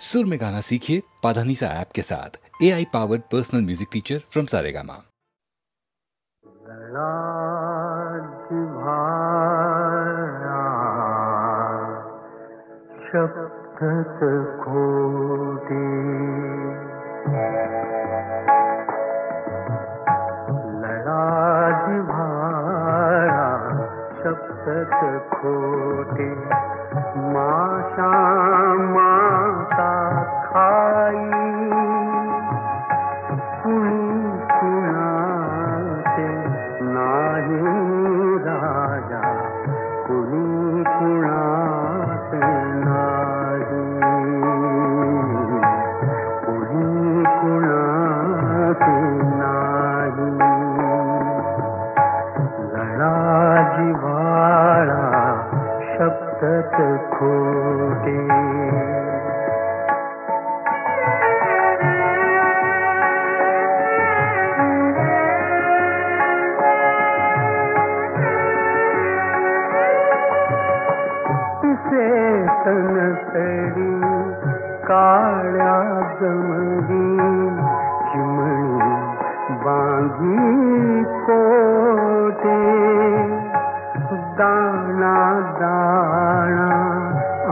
सुर में गाना सीखिए पाधानीसा ऐप के साथ। AI powered personal music teacher from Saregama. शब्द खोटे लड़ा जिव्हाळा शब्द खोटे माशा माता खाई कुणी कुणाचे नाही राजा कुणी कुणाचे नाही कुणी कुणाचे नाही लढा जिव्हाळा शब्दच खोटे तनतडी काळ्या जमली चिमणी बांगी कोटे दाणा दाणा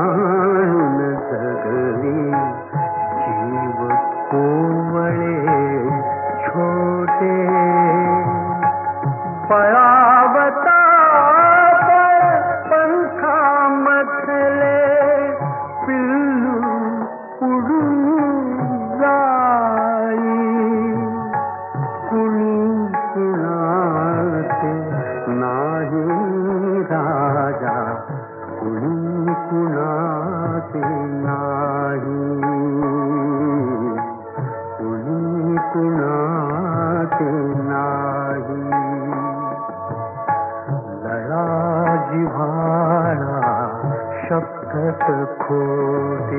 आणून जगली जीव कोवळे छोटे पळावता शब्दच खोटे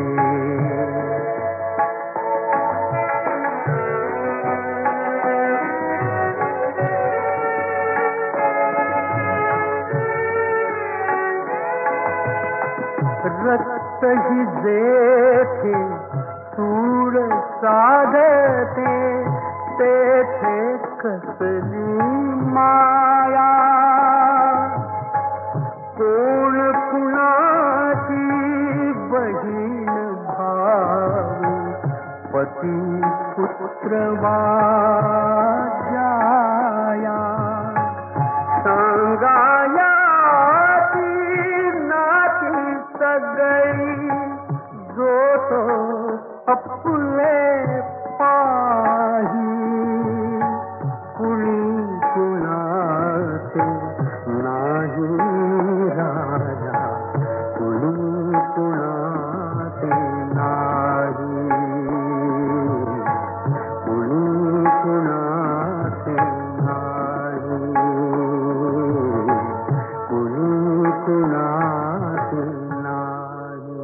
रक्त ही जेथे सूर साधते तेथे कसली माया कोण कुणाची बहीण भाऊ पती पुत्र वाजाया सांगाया ती नाती सगळी जो तो अपुले पाही कुणी कुणाचे नाही राजा कुणी कुणाचे नाही कुणी कुणाचे नाही कुणी कुणाचे नाही.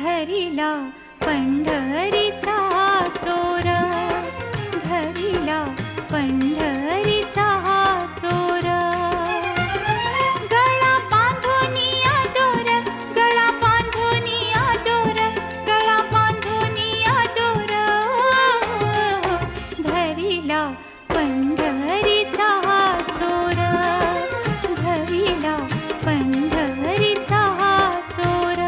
धरिला पंढरीचा चोर, धरिला पंढरीचा चोर. गळा बांधोनिया दोर, गळा बांधोनिया दोर, गळा बांधोनिया दोर. धरिला पंढरीचा चोर, धरिला पंढरीचा चोर.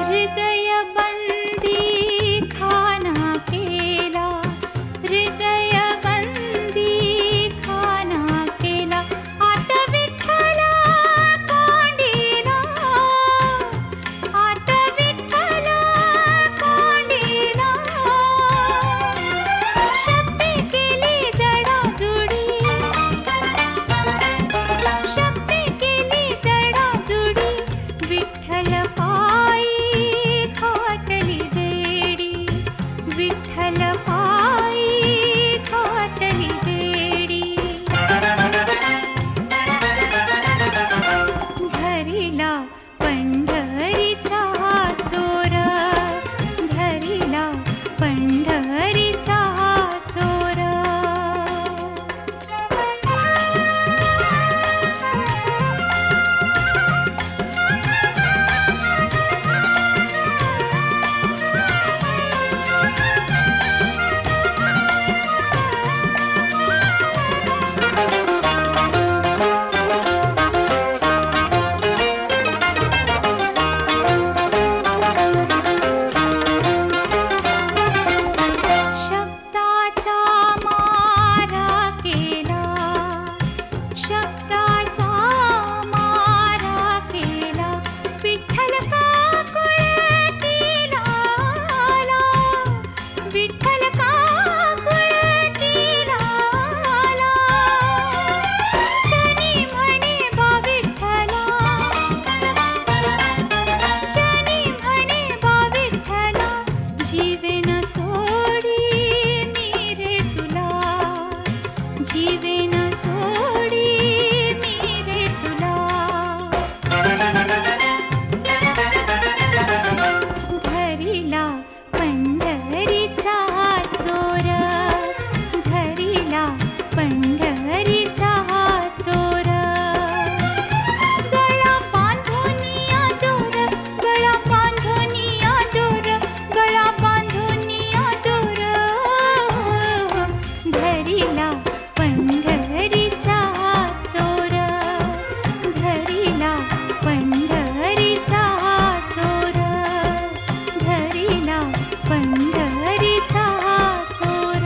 हृदय बंदी खाना केला, हृदय बंदी खाना केला. आत विठ्ठला कोंडीला, आत विठ्ठला कोंडीला. शक्ती केली जडाजुडी, शक्ती केली जडाजुडी. विठ्ठल पायी खाटली बेडी, विठ्ठल पायी खाटली बेडी. धरिला पंढरीचा चोर, धरिला पंढरीचा चोर. शब्दाचा मारा केला, शब्दाचा मारा केला. विठ्ठल काकुळतीला आला, विठ्ठल काकुळतीला आला. जनी म्हणे बा विठ्ठला, जनी म्हणे बा विठ्ठला. जीवेन सोडी मी रे तुला, जीवेन सोडी मी रे तुला. धरिला पंढरीचा चोर, धरिला पंढरीचा चोर. गळा बांधोनिया दोर, गळा बांधोनिया दोर, गळा बांधोनिया दोर. धरिला पंढरीचा चोर, धरिला पंढरीचा चोर, धरिला पंढरीचा चोर.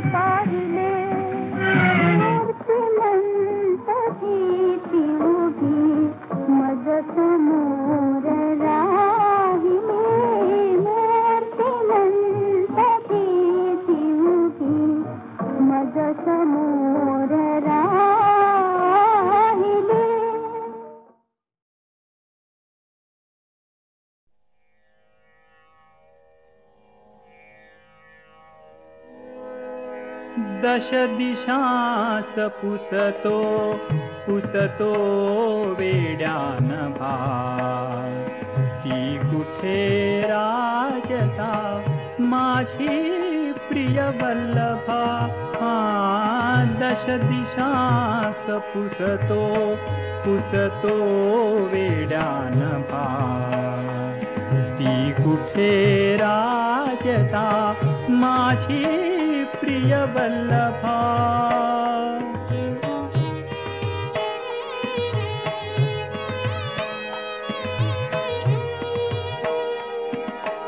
पाहिले मूर्तिमंत भीती उभी मज समोर राहिले मूर्तिमंत भीती उभी मज समोर राहिले. दश दिशास पुसतो पुसतो वेड्यान भार, ती कुठे राजता माझी प्रिय वल्लभा. दश दिशास पुसतो पुसतो वेड्यान भार, ती कुठे राजता माझी प्रिय वल्लभा.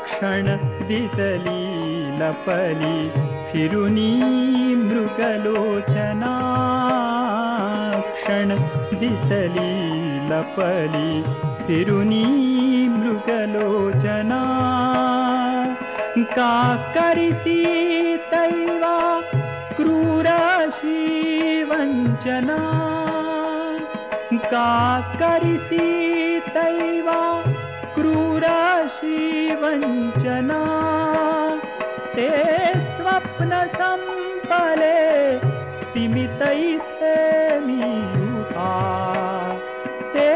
क्षण दिसली लपली फिरुनी मृगलोचना, क्षण दिसली लपली फिरुनी मृगलोचना. का करिसी तैवा क्रूरशी वंचना, का करिसी तैवा क्रूरशी वंचना. ते स्वप्न संपले स्तिमितैसे मी उभा, ते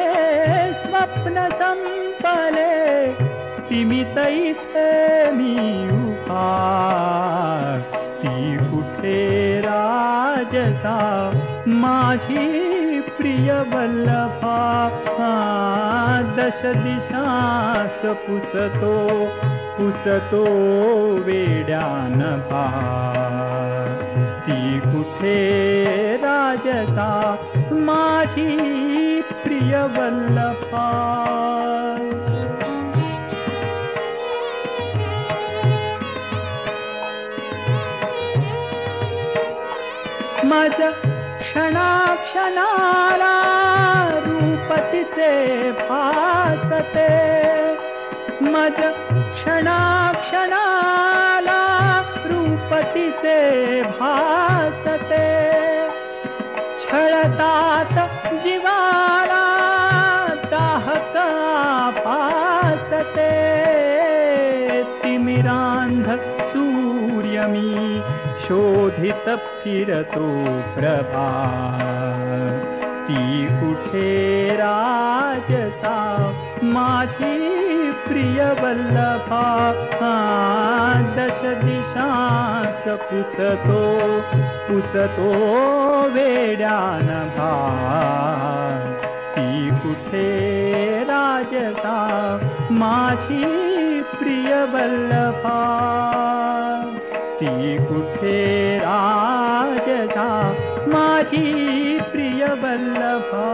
स्वप्न संपले स्तिमितैसे मी उभा. ती कुठे राजसा माझी प्रिय वल्लभा. दश दिशास पुसतो पुसतो वेड्यान भार, ती कुठे राजसा माझी प्रिय वल्लभा. मज क्षणाक्षणाला रूप तिचे भासते, मज क्षणाक्षणाला रूप तिचे भासते. छळतात जीवाला दाहका भासते. तिमिरांध सूर्य मी शोधित फिरतो प्रभा, ती कुठे राजसा माझी प्रिय वल्लभा. दश दिशास पुसतो पुसतो वेड्यान भार, ती कुठे राजसा माझी प्रिय वल्लभा. ती कुठे राजसा माझी प्रिय वल्लभा.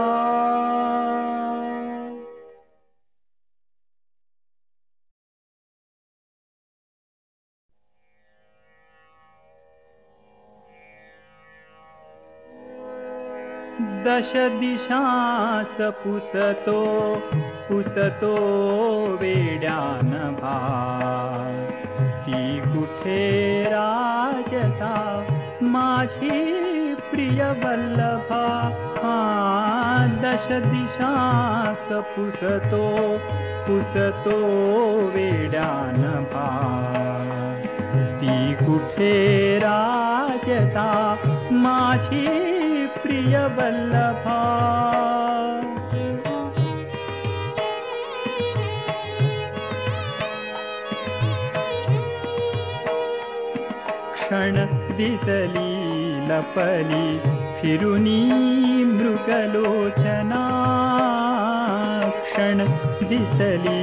दश दिशास पुसतो पुसतो वेड्यान भार, ती कुठे राजसा माझी प्रिय वल्लभा. दश दिशास पुसतो पुसतो वेड्यान भार, ती कुठे राजसा माझी प्रिय वल्लभा. क्षण दिसली लपली फिरुनी मृगलोचना, क्षण दिसली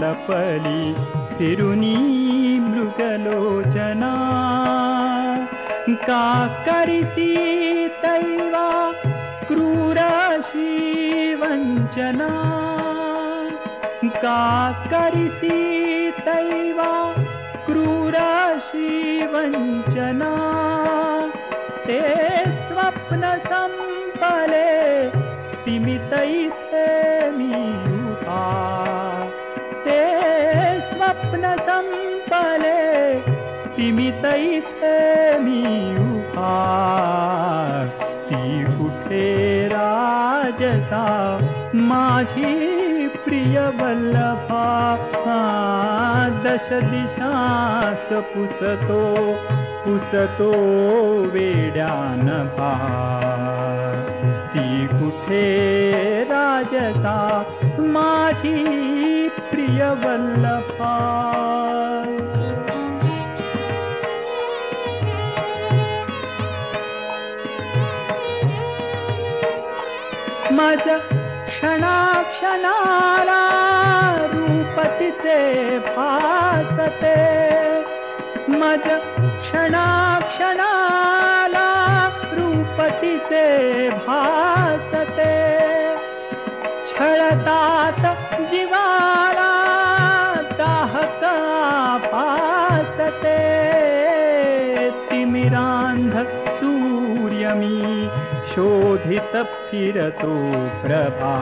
लपली फिरुनी मृगलोचना. का करिसी तैवा क्रूरशी वंचना, का करिसी तैवा क्रूरशी वंचना. स्वप्न संपले स्तिमित इथे मी उभा ती कुठे राजसा माझी प्रिय वल्लभा दश दिशास पुसतो वेड्यान भार ती कुठे राजसा माझी प्रिय वल्लभा मज क्षणाक्षणाला रूप तिचे भासते मज क्षणाक्षणाला रूप तिचे भासते छळतात जीवाला दाहका भासते तिमिरांध सूर्य मी शोधित फिरतो प्रभा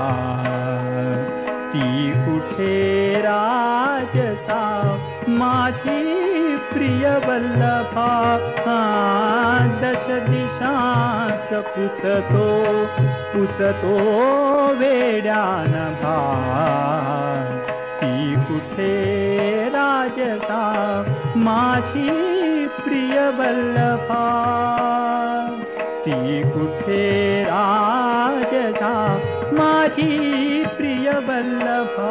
ती कुठे राजसा माझी प्रिय वल्लभा दश दिशास पुसतो वेड्यान भार ती कुठे राजसा माझी प्रिय वल्लभा ती कुठे राजसा माझी प्रिय वल्लभा